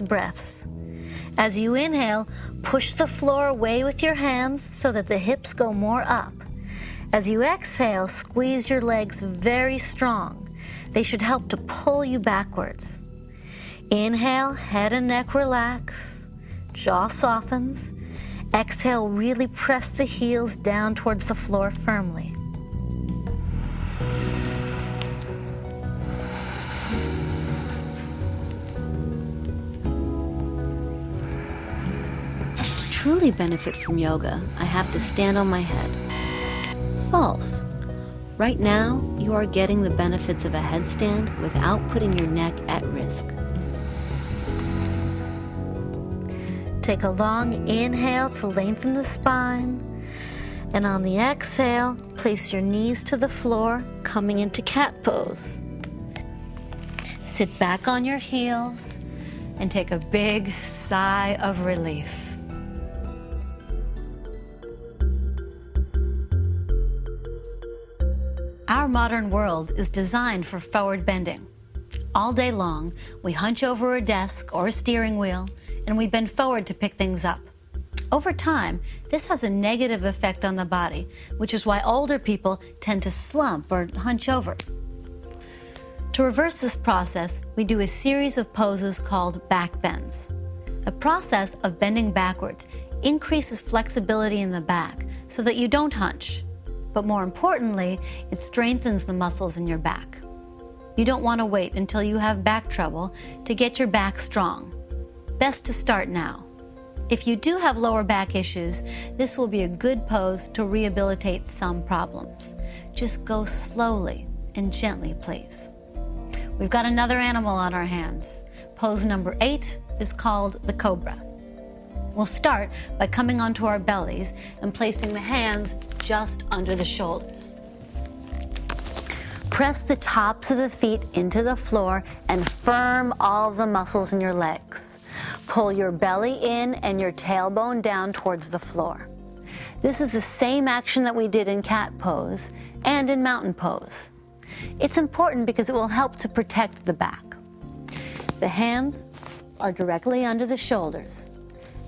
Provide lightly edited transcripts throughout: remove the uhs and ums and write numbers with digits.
breaths. As you inhale, push the floor away with your hands so that the hips go more up. As you exhale, squeeze your legs very strong. They should help to pull you backwards. Inhale, head and neck relax, jaw softens. Exhale, really press the heels down towards the floor firmly. To truly benefit from yoga, I have to stand on my head. False. Right now, you are getting the benefits of a headstand without putting your neck at risk. Take a long inhale to lengthen the spine, and on the exhale, place your knees to the floor, coming into cat pose. Sit back on your heels and take a big sigh of relief. Our modern world is designed for forward bending. All day long, we hunch over a desk or a steering wheel, and we bend forward to pick things up. Over time, this has a negative effect on the body, which is why older people tend to slump or hunch over. To reverse this process, we do a series of poses called back bends. The process of bending backwards increases flexibility in the back so that you don't hunch. But more importantly, it strengthens the muscles in your back. You don't want to wait until you have back trouble to get your back strong. Best to start now. If you do have lower back issues, this will be a good pose to rehabilitate some problems. Just go slowly and gently, please. We've got another animal on our hands. Pose number 8 is called the cobra. We'll start by coming onto our bellies and placing the hands just under the shoulders. Press the tops of the feet into the floor and firm all of the muscles in your legs. Pull your belly in and your tailbone down towards the floor. This is the same action that we did in cat pose and in mountain pose. It's important because it will help to protect the back. The hands are directly under the shoulders.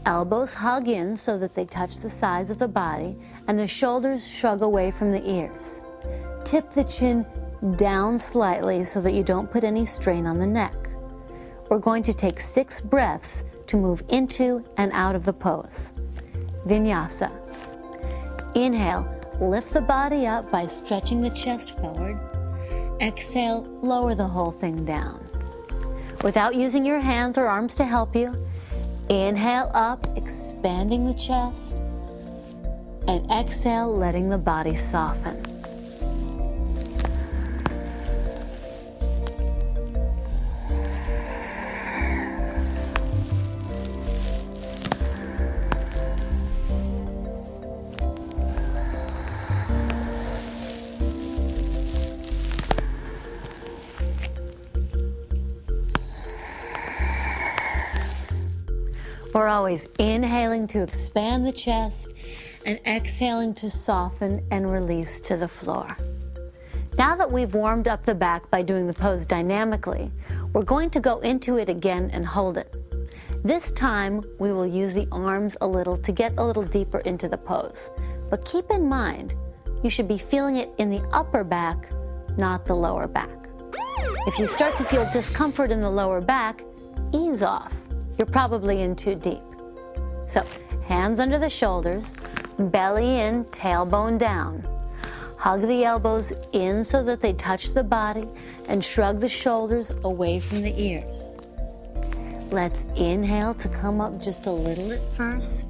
Elbows hug in so that they touch the sides of the body, and the shoulders shrug away from the ears. Tip the chin down slightly so that you don't put any strain on the neck. We're going to take 6 breaths to move into and out of the pose. Vinyasa. Inhale, lift the body up by stretching the chest forward. Exhale, lower the whole thing down. Without using your hands or arms to help you, inhale up, expanding the chest, and exhale, letting the body soften. We're always inhaling to expand the chest and exhaling to soften and release to the floor. Now that we've warmed up the back by doing the pose dynamically, we're going to go into it again and hold it. This time, we will use the arms a little to get a little deeper into the pose. But keep in mind, you should be feeling it in the upper back, not the lower back. If you start to feel discomfort in the lower back, ease off. You're probably in too deep. So, hands under the shoulders, belly in, tailbone down. Hug the elbows in so that they touch the body and shrug the shoulders away from the ears. Let's inhale to come up just a little at first,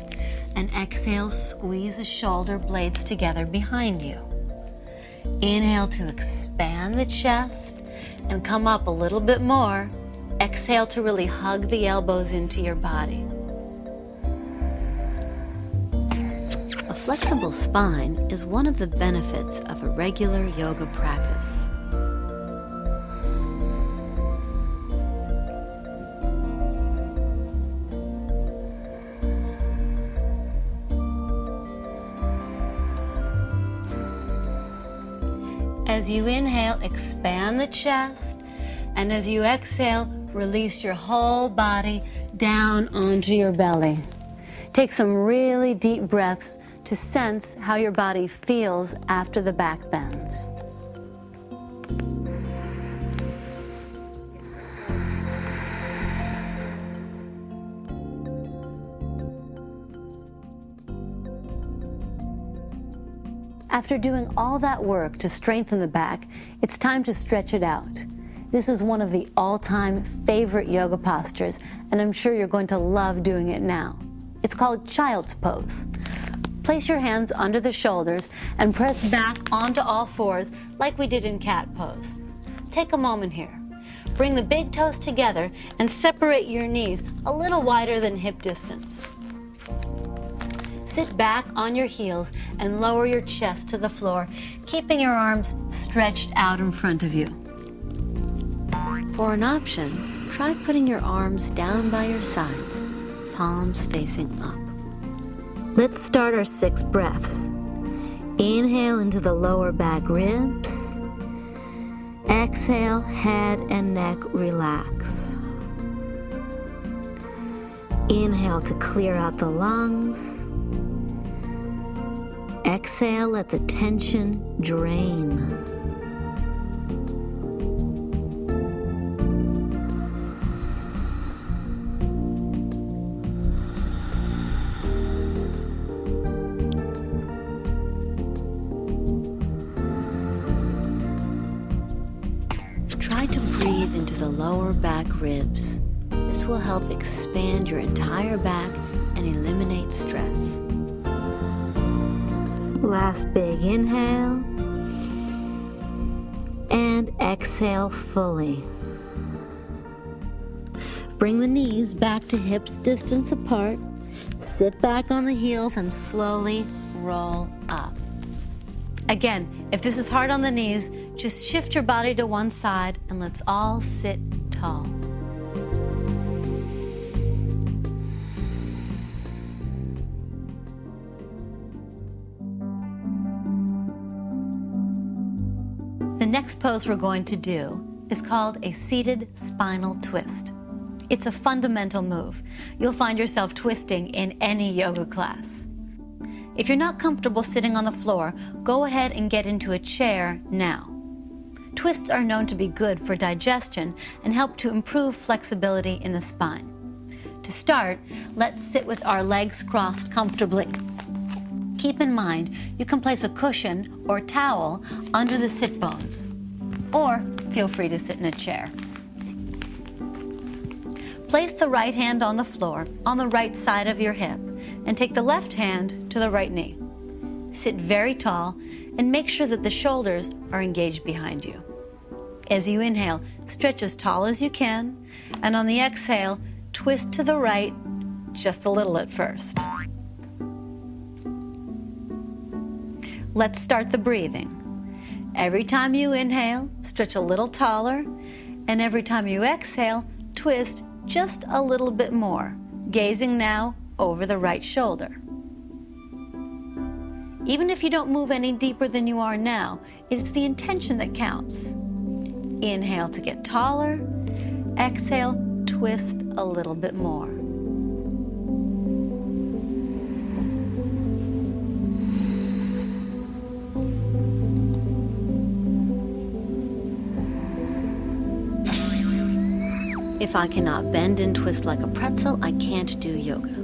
and exhale, squeeze the shoulder blades together behind you. Inhale to expand the chest and come up a little bit more. Exhale to really hug the elbows into your body. A flexible spine is one of the benefits of a regular yoga practice. As you inhale, expand the chest, and as you exhale, release your whole body down onto your belly. Take some really deep breaths to sense how your body feels after the back bends. After doing all that work to strengthen the back, it's time to stretch it out. This is one of the all-time favorite yoga postures, and I'm sure you're going to love doing it now. It's called child's pose. Place your hands under the shoulders and press back onto all fours like we did in cat pose. Take a moment here. Bring the big toes together and separate your knees a little wider than hip distance. Sit back on your heels and lower your chest to the floor, keeping your arms stretched out in front of you. For an option, try putting your arms down by your sides, palms facing up. Let's start our 6 breaths. Inhale into the lower back ribs. Exhale, head and neck relax. Inhale to clear out the lungs. Exhale, let the tension drain. Try to breathe into the lower back ribs. This will help expand your entire back and eliminate stress. Last big inhale, and exhale fully. Bring the knees back to hips distance apart. Sit back on the heels and slowly roll up. Again, if this is hard on the knees, just shift your body to one side and let's all sit tall. The next pose we're going to do is called a seated spinal twist. It's a fundamental move. You'll find yourself twisting in any yoga class. If you're not comfortable sitting on the floor, go ahead and get into a chair now. Twists are known to be good for digestion and help to improve flexibility in the spine. To start, let's sit with our legs crossed comfortably. Keep in mind, you can place a cushion or towel under the sit bones, or feel free to sit in a chair. Place the right hand on the floor on the right side of your hip and take the left hand to the right knee. Sit very tall and make sure that the shoulders are engaged behind you. As you inhale, stretch as tall as you can, and on the exhale, twist to the right just a little at first. Let's start the breathing. Every time you inhale, stretch a little taller, and every time you exhale, twist just a little bit more, gazing now over the right shoulder. Even if you don't move any deeper than you are now, it's the intention that counts. Inhale to get taller, exhale, twist a little bit more. If I cannot bend and twist like a pretzel, I can't do yoga.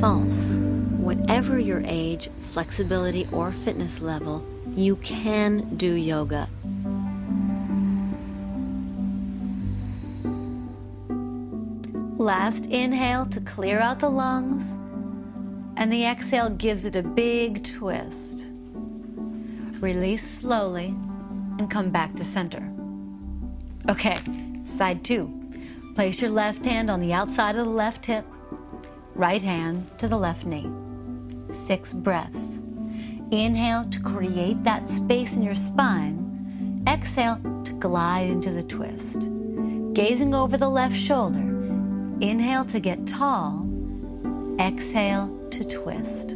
False. Whatever your age, flexibility, or fitness level, you can do yoga. Last inhale to clear out the lungs, and the exhale gives it a big twist. Release slowly and come back to center. Okay, side 2. Place your left hand on the outside of the left hip, right hand to the left knee. 6 breaths. Inhale to create that space in your spine. Exhale to glide into the twist. Gazing over the left shoulder. Inhale to get tall. Exhale to twist.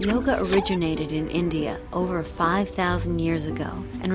Yoga originated in India over 5,000 years ago and